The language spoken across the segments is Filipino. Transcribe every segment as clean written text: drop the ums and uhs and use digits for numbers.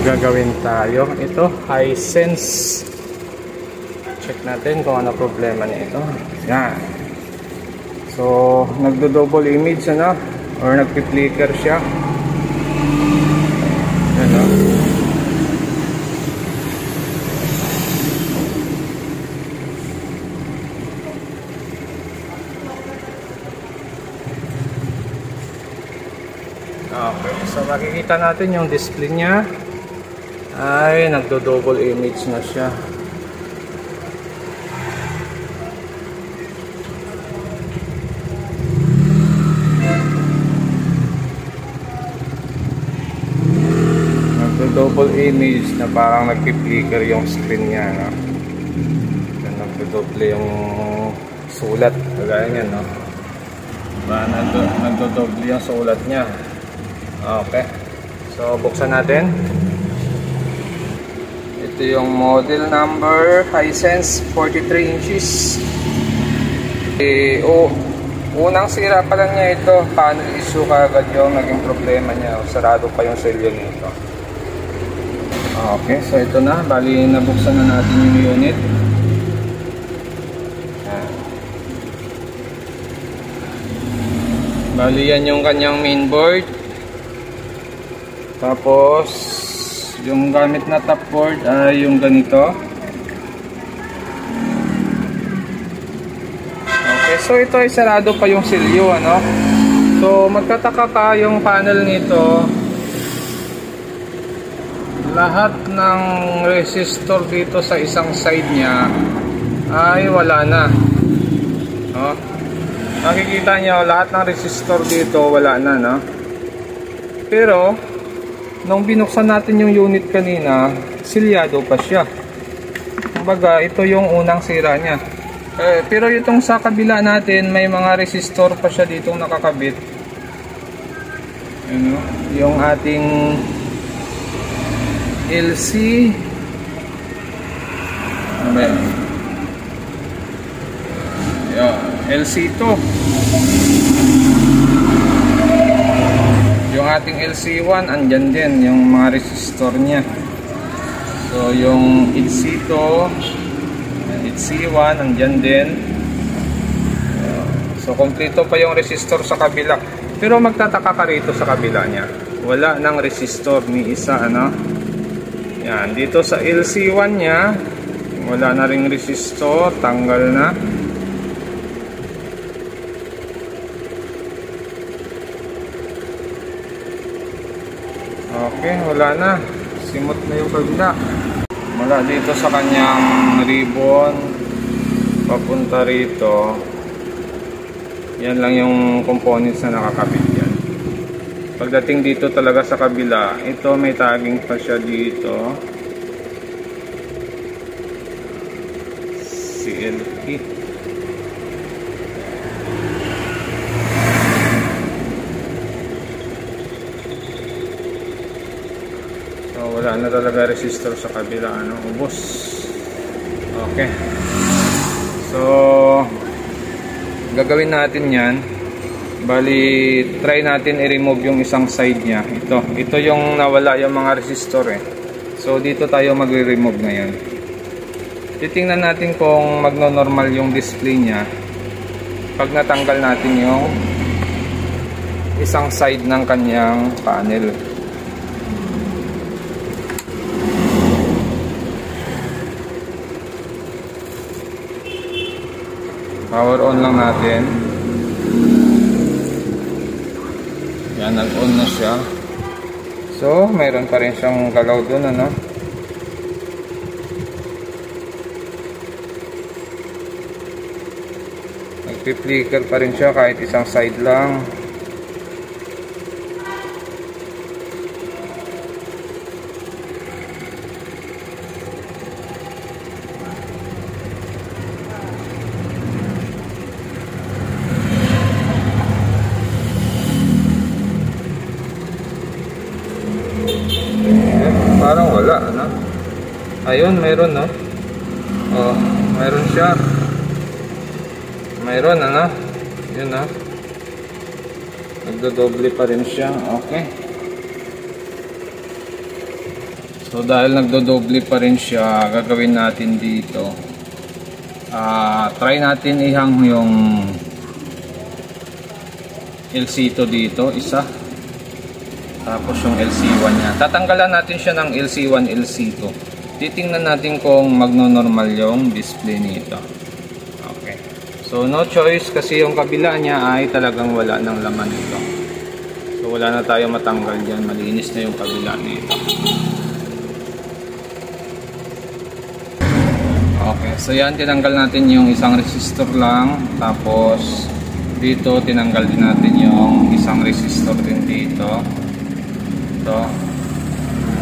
gagawin tayo. Ito, Hisense. Check natin kung ano problema nito. Yan. So, nagdo-double image ano, or nagpi-flicker siya. Ano? Okay, so makikita natin yung display niya ay nagdo-double image na siya. Nagdo-double image na parang nagpi-flicker yung screen niya, no? Nagdo-double yung sulat, kagaya niyan, no? Nagdo-double yung sulat niya. Okay, so buksan natin. Ito yung model number, Hisense 43 inches. Unang sira pa lang niya ito, panel issue kagad yung naging problema niya. Sarado pa yung selyo nito. Okay, so ito na, bali nabuksan na natin yung unit. Bali yan yung kanyang mainboard. Tapos yung gamit na top board ay yung ganito. Okay, so ito ay sarado pa yung silyo, ano? So magtataka ka yung panel nito. Lahat ng resistor dito sa isang side niya ay wala na. No? Makikita nyo lahat ng resistor dito wala na, no? Pero nung binuksan natin yung unit kanina, silyado pa siya. Kumbaga, ito yung unang sira niya. Pero itong sa kabila natin, may mga resistor pa siya ditong nakakabit. Ano? Yung ating LC. LC2. Yung ating LC1 andyan din yung mga resistor niya. So yung LC2, LC1 andyan din. So kompleto pa yung resistor sa kabila. Pero magtataka ka rito sa kabila niya, wala nang resistor ni isa, ano? Yan, dito sa LC1 niya wala na ring resistor, tanggal na. Okay, wala na. Simot na yung kabila. Mula dito sa kanyang ribbon papunta rito, yan lang yung components na nakakabit yan. Pagdating dito talaga sa kabila, ito may tagging pa siya dito, CLP. Wala na talaga resistor sa kabila, ano, ubos. Okay, so gagawin natin yan. Bali try natin i-remove yung isang side nya. Ito yung nawala yung mga resistor eh. So dito tayo magre-remove ngayon. Titingnan natin kung magno-normal yung display nya pag natanggal natin yung isang side ng kanyang panel. Power on lang natin. Yan, nag-on na siya. So, mayroon pa rin siyang galaw dun, ano? Nagpi-flicker pa rin siya kahit isang side lang. Parang wala, ano? Ayun, mayroon, no? Oh, mayroon siya. Mayroon, ano? Yun, no? Nagdodoble pa rin siya. Okay. So dahil nagdodoble pa rin siya, gagawin natin dito, try natin ihang yung LC2 dito, isa. Tapos yung LC1 nya. Tatanggalan natin siya ng LC1, LC2. Titingnan natin kung magno-normal yung display nito. Okay. So no choice kasi yung kabila niya ay talagang wala ng laman nito. So wala na tayo matanggal dyan. Malinis na yung kabila nito. Okay. So yan, tinanggal natin yung isang resistor lang. Tapos dito tinanggal din natin yung isang resistor din dito.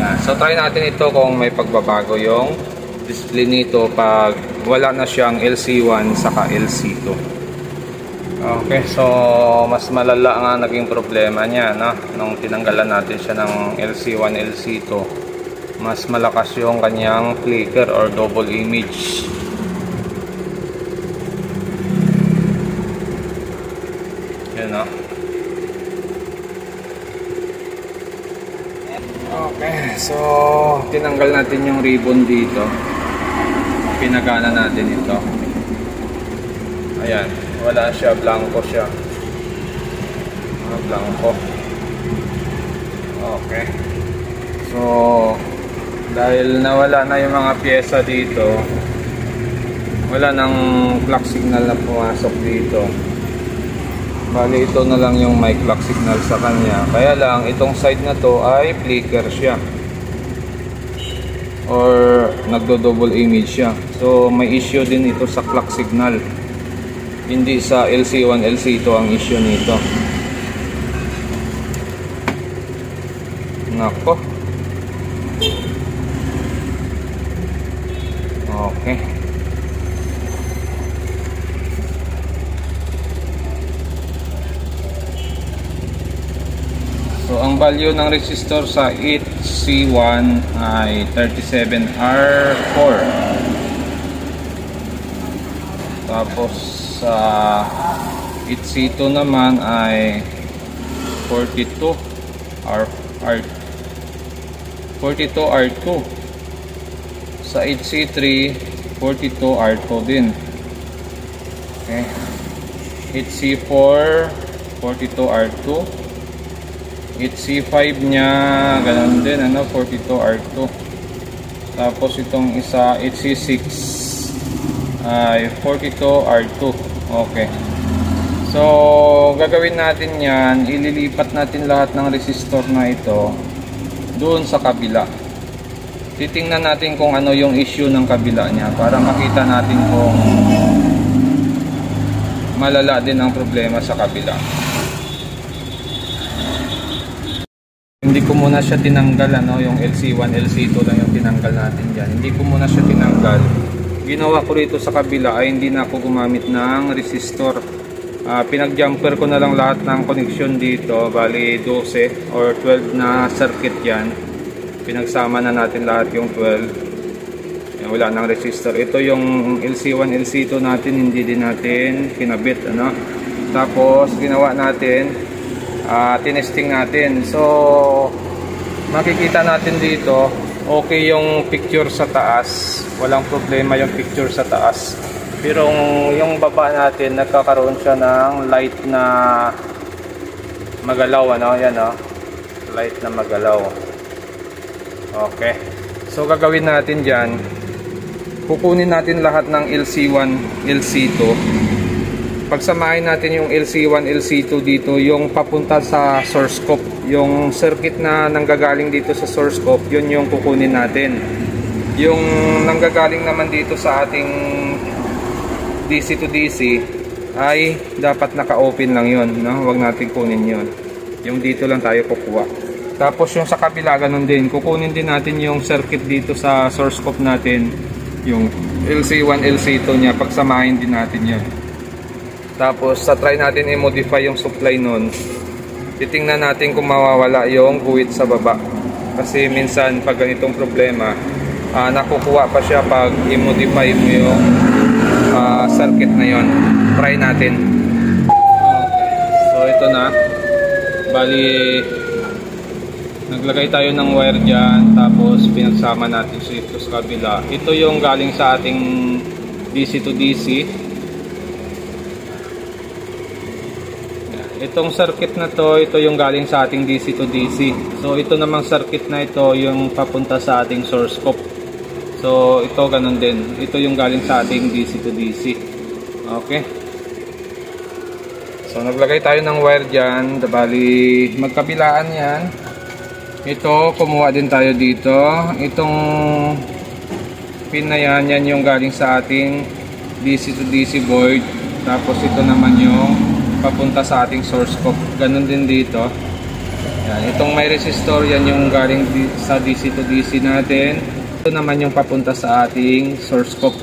Yan. So try natin ito kung may pagbabago yung display nito pag wala na siyang LC1 saka LC2. Okay, so mas malala nga naging problema niya, no? Nung tinanggalan natin siya ng LC1, LC2, mas malakas yung kanyang flicker or double image. Yan, no? Okay, so tinanggal natin yung ribbon dito. Pinagana natin ito. Ayan, wala siya, blanco siya. Blanco. Okay. So dahil nawala na yung mga pyesa dito, wala nang clock signal na pumasok dito. Bali ito na lang yung may clock signal sa kanya. Kaya lang itong side na to ay flicker siya or nagdo-double image siya. So may issue din ito sa clock signal. Hindi sa LC1, LC2 ang issue nito. Nako. Okay. So ang value ng resistor sa 8C1 ay 37R4. Tapos sa 8C2 naman ay 42R2. Sa 8C3 42R2 din. Okay. 8C4 42R2. 8C5 nya ganun din, ano, 42R2. Tapos itong isa 8C6 ay 42R2. Okay. So gagawin natin yan, ililipat natin lahat ng resistor na ito doon sa kabila. Titingnan natin kung ano yung issue ng kabila niya para makita natin kung malala din ang problema sa kabila. Hindi ko muna siya tinanggal, ano, yung LC1, LC2 lang yung tinanggal natin dyan. Hindi ko muna siya tinanggal. Ginawa ko rito sa kabila ay hindi na ako gumamit ng resistor. Pinag-jumper ko na lang lahat ng connection dito. Bali 12 or 12 na circuit yan. Pinagsama na natin lahat yung 12. Yan, wala nang resistor. Ito yung LC1, LC2 natin, hindi din natin kinabit, ano. Tapos ginawa natin, tinesting natin. So makikita natin dito okay yung picture sa taas, walang problema yung picture sa taas, pero yung baba natin nagkakaroon siya ng light na magalaw, ano, yan, oh, light na magalaw. Okay, so gagawin natin dyan, kukunin natin lahat ng LC1, LC2. Pagsamahin natin yung LC1, LC2 dito, yung papunta sa source scope, yung circuit na nanggagaling dito sa source scope, yun yung kukunin natin. Yung nanggagaling naman dito sa ating DC to DC ay dapat naka-open lang yun, no? Huwag natin kunin yun. Yung dito lang tayo kukuha. Tapos yung sa kabila, ganun din. Kukunin din natin yung circuit dito sa source scope natin, yung LC1, LC2 nya, pagsamahin din natin yun. Tapos try natin i-modify yung supply nun. Titingnan natin kung mawawala yung guhit sa baba. Kasi minsan pag ganitong problema, nakukuha pa siya pag i-modify mo yung circuit na yon. Try natin. Okay. So ito na. Bali Naglagay tayo ng wire dyan, tapos pinagsama natin siya ito sa kabila. Ito yung galing sa ating DC to DC. Itong circuit na to, ito yung galing sa ating DC to DC. So ito namang circuit na ito yung papunta sa ating source scope. So ito ganun din. Ito yung galing sa ating DC to DC. Okay. So naglagay tayo ng wire dyan. Bali magkabilaan yan. Ito, kumuha din tayo dito. Itong pin na yan, yan yung galing sa ating DC to DC board. Tapos ito naman yung papunta sa ating source scope. Ganun din dito. Yan, itong may resistor, yan yung galing sa DC to DC natin. Ito naman yung papunta sa ating source scope.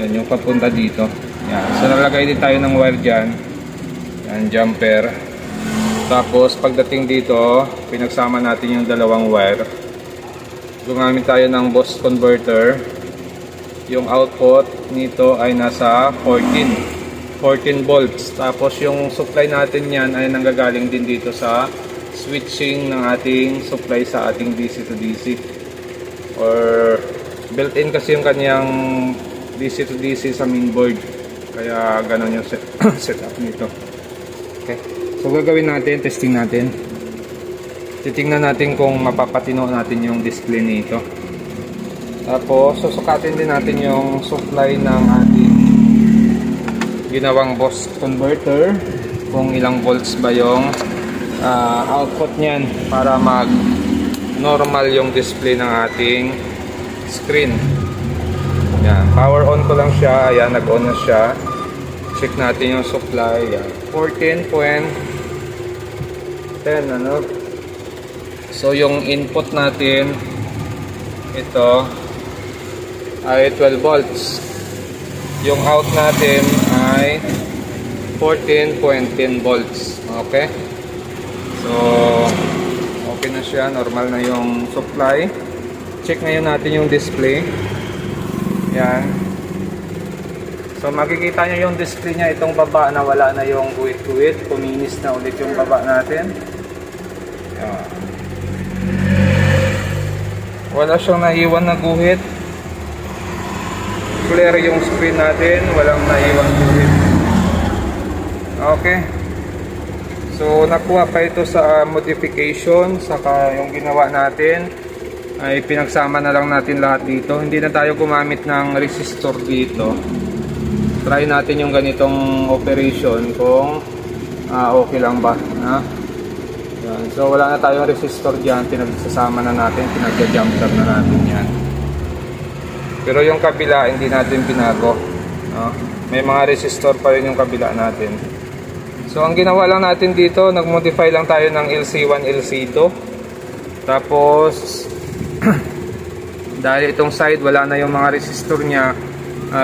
Yan, yung papunta dito. Yan. So nalagay din tayo ng wire dyan. Yan, jumper. Tapos pagdating dito, pinagsama natin yung dalawang wire. Gumamit tayo ng boost converter. Yung output nito ay nasa 14 volts. Tapos yung supply natin yan ay nanggagaling din dito sa switching ng ating supply sa ating DC to DC. Or built-in kasi yung kanyang DC to DC sa main board. Kaya ganon yung setup nito. Okay. So gagawin natin, testing natin. Titingnan natin kung mapapatino natin yung display nito. Tapos susukatin din natin yung supply ng ating ginawang boost converter. Kung ilang volts ba yung output niyan para mag normal yung display ng ating screen. Yan, power on ko lang siya. Ayan, nag-on na siya. Check natin yung supply. Yan, 14.10 ano. So yung input natin ito ay 12 volts. Yung out natin ay 14.10 volts. Okay? So okay na siya, normal na yung supply. Check ngayon natin yung display. Yan. So makikita nyo yung display nya, itong baba na wala na yung guhit-guhit. Kuminis na ulit yung baba natin. Yan. Wala siyang naiwan na guhit. Clear yung screen natin, walang naiwan guhit. Okay. So nakuha pa ito sa modification. Saka yung ginawa natin ay pinagsama na lang natin lahat dito. Hindi na tayo gumamit ng resistor dito. Try natin yung ganitong operation kung okay lang ba. Yan. So wala na tayong resistor dyan, pinagsasama na natin, pinagja-jumper na natin yan. Pero yung kabila hindi natin binago. May mga resistor pa rin yung kabila natin. So ang ginawa lang natin dito, nag-modify lang tayo ng LC1, LC2. Tapos dahil itong side wala na yung mga resistor nya,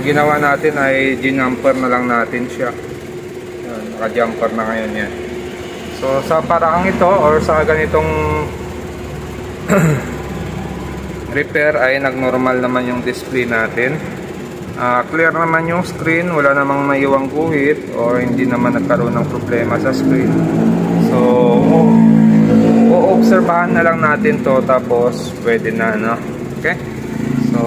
ginawa natin ay ginumper na lang natin siya. Naka-jumper na ngayon yan. So sa parang ito or sa ganitong repair ay nagnormal naman yung display natin. Clear naman yung screen, wala namang naiwang guhit o hindi naman nagkaroon ng problema sa screen. So o-obserbahan na lang natin to, tapos pwede na, no? Okay? So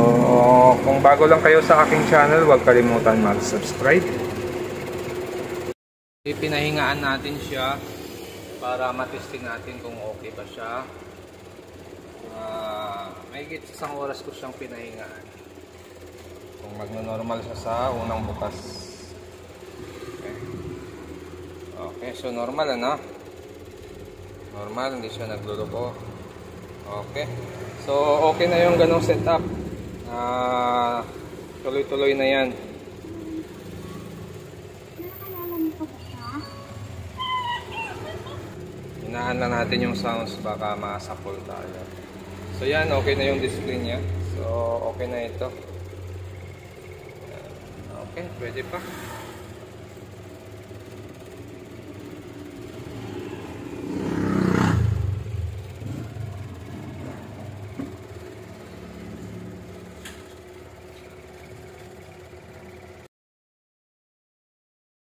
kung bago lang kayo sa aking channel, huwag kalimutan mag-subscribe. Pinahingaan natin siya para matesting natin kung okay ba siya. May isang oras ko siyang pinahingaan. Kung magno-normal siya sa unang bukas. Okay, so normal ano? Normal, hindi siya nagluluko. Okay. So okay na yung ganong setup. Tuloy-tuloy na yan. Hinaan lang natin yung sounds, baka masapol tayo. So yan, okay na yung display niya. So okay na ito. Okay, pwede pa.